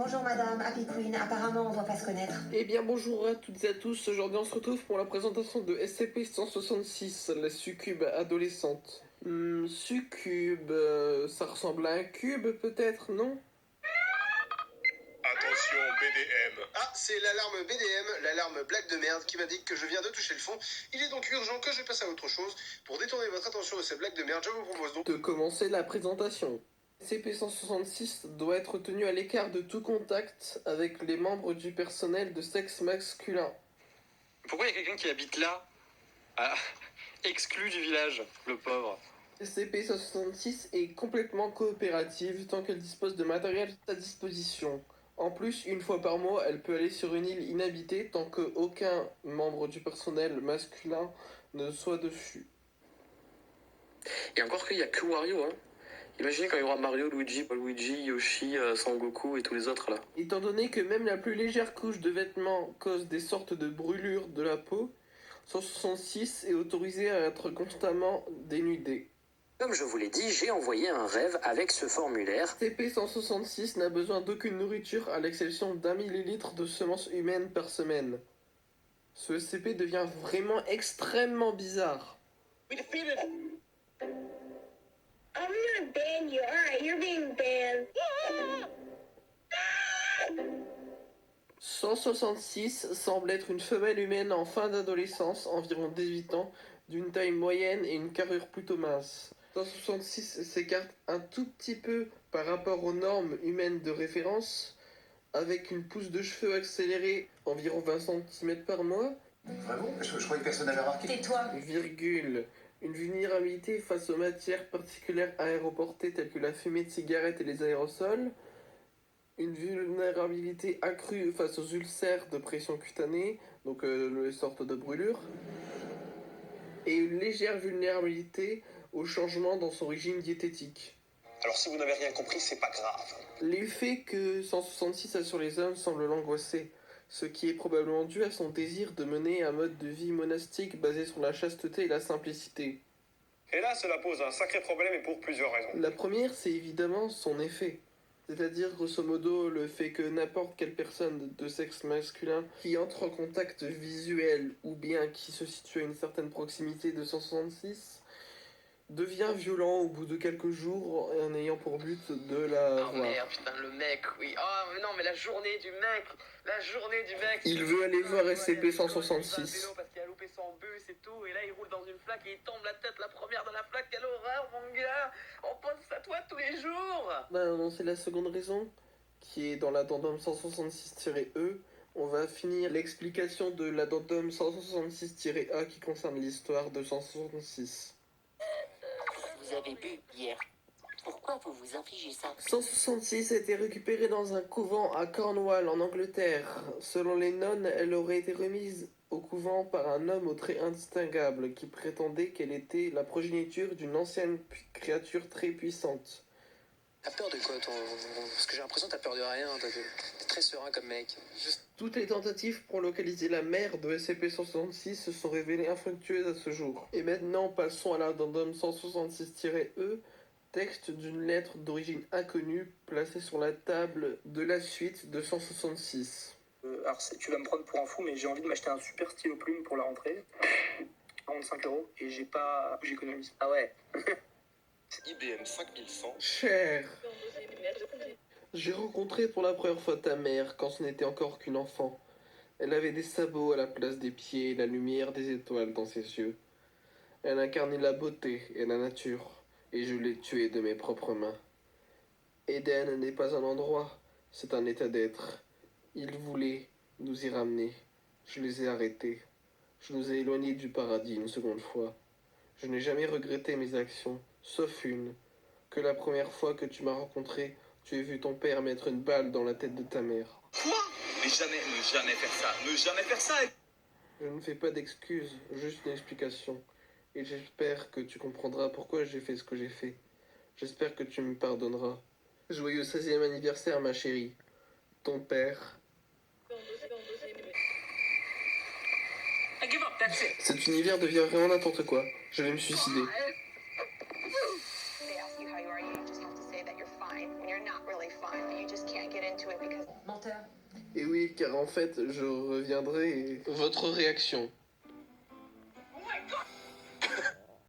Bonjour madame, Happy Queen, apparemment on doit pas se connaître. Eh bien bonjour à toutes et à tous, aujourd'hui on se retrouve pour la présentation de SCP-166, la succube adolescente. Succube, ça ressemble à un cube peut-être, non? Attention BDM. Ah, c'est l'alarme BDM, l'alarme blague de merde qui m'indique que je viens de toucher le fond. Il est donc urgent que je passe à autre chose. Pour détourner votre attention de ces blagues de merde, je vous propose donc De commencer la présentation. SCP-166 doit être tenu à l'écart de tout contact avec les membres du personnel de sexe masculin. Pourquoi il y a quelqu'un qui habite là, exclu du village, le pauvre? SCP-166 est complètement coopérative tant qu'elle dispose de matériel à sa disposition. En plus, une fois par mois, elle peut aller sur une île inhabitée tant qu'aucun membre du personnel masculin ne soit dessus. Et encore qu'il n'y a que Wario, hein. Imaginez quand il y aura Mario, Luigi, Yoshi, Sangoku et tous les autres là. Étant donné que même la plus légère couche de vêtements cause des sortes de brûlures de la peau, 166 est autorisé à être constamment dénudé. Comme je vous l'ai dit, j'ai envoyé un rêve avec ce formulaire. SCP-166 n'a besoin d'aucune nourriture à l'exception d'1 millilitre de semences humaines par semaine. Ce SCP devient vraiment extrêmement bizarre. We defeated. I'm gonna ban you. Alright, you're being banned. 166 semble être une femelle humaine en fin d'adolescence, environ 18 ans, d'une taille moyenne et une carrure plutôt mince. 166 s'écarte un tout petit peu par rapport aux normes humaines de référence, avec une pousse de cheveux accélérée environ 20 cm par mois. Vraiment? Je croyais que personne n'avait remarqué. Tais-toi. Virgule. Une vulnérabilité face aux matières particulières aéroportées telles que la fumée de cigarette et les aérosols. Une vulnérabilité accrue face aux ulcères de pression cutanée, donc les sortes de brûlures. Et une légère vulnérabilité aux changements dans son régime diététique. Alors si vous n'avez rien compris, c'est pas grave. L'effet que 166 a sur les hommes semble l'angoisser, ce qui est probablement dû à son désir de mener un mode de vie monastique basé sur la chasteté et la simplicité. Et là, cela pose un sacré problème et pour plusieurs raisons. La première, c'est évidemment son effet. C'est-à-dire, grosso modo, le fait que n'importe quelle personne de sexe masculin qui entre en contact visuel ou bien qui se situe à une certaine proximité de 166 devient violent au bout de quelques jours en ayant pour but de la Oh voir. merde, putain, le mec, oui. Oh mais non, mais la journée du mec. Il veut aller voir SCP-166. Parce qu'il a loupé son bus et tout, et là il roule dans une flaque et il tombe la tête la première dans la flaque. Quelle horreur, mon gars. On pense à toi tous les jours. Ben non, c'est la seconde raison, qui est dans l'addendum 166-E. On va finir l'explication de l'addendum 166-A qui concerne l'histoire de 166. Vous avez bu hier. Pourquoi vous vous infligez ça? 166 a été récupérée dans un couvent à Cornwall, en Angleterre. Selon les nonnes, elle aurait été remise au couvent par un homme aux traits indistinguables qui prétendait qu'elle était la progéniture d'une ancienne créature très puissante. T'as peur de quoi, toi? Parce que j'ai l'impression que t'as peur de rien, t'es très serein comme mec. Toutes les tentatives pour localiser la mère de SCP-166 se sont révélées infructueuses à ce jour. Et maintenant, passons à l'addendum 166-E, texte d'une lettre d'origine inconnue placée sur la table de la suite de 166. Alors tu vas me prendre pour un fou, mais j'ai envie de m'acheter un super stylo plume pour la rentrée. 45 € et j'économise. Ah ouais. IBM 5100. Cher, j'ai rencontré pour la première fois ta mère quand ce n'était encore qu'une enfant. Elle avait des sabots à la place des pieds et la lumière des étoiles dans ses yeux. Elle incarnait la beauté et la nature, et je l'ai tuée de mes propres mains. Éden n'est pas un endroit, c'est un état d'être. Ils voulaient nous y ramener. Je les ai arrêtés. Je nous ai éloignés du paradis une seconde fois. Je n'ai jamais regretté mes actions, sauf une, que la première fois que tu m'as rencontré, tu as vu ton père mettre une balle dans la tête de ta mère. Quoi? Mais ne jamais faire ça. Ne jamais faire ça. Je ne fais pas d'excuses, juste une explication. Et j'espère que tu comprendras pourquoi j'ai fait ce que j'ai fait. J'espère que tu me pardonneras. Joyeux 16e anniversaire, ma chérie. Ton père. I give up, that's it. Cet univers devient vraiment n'importe quoi. Je vais me suicider. They ask you how you are, you just have to say that you're fine when you're not really fine, but you just can't get into it because menteur. Et oui, car en fait, je reviendrai et... Votre réaction?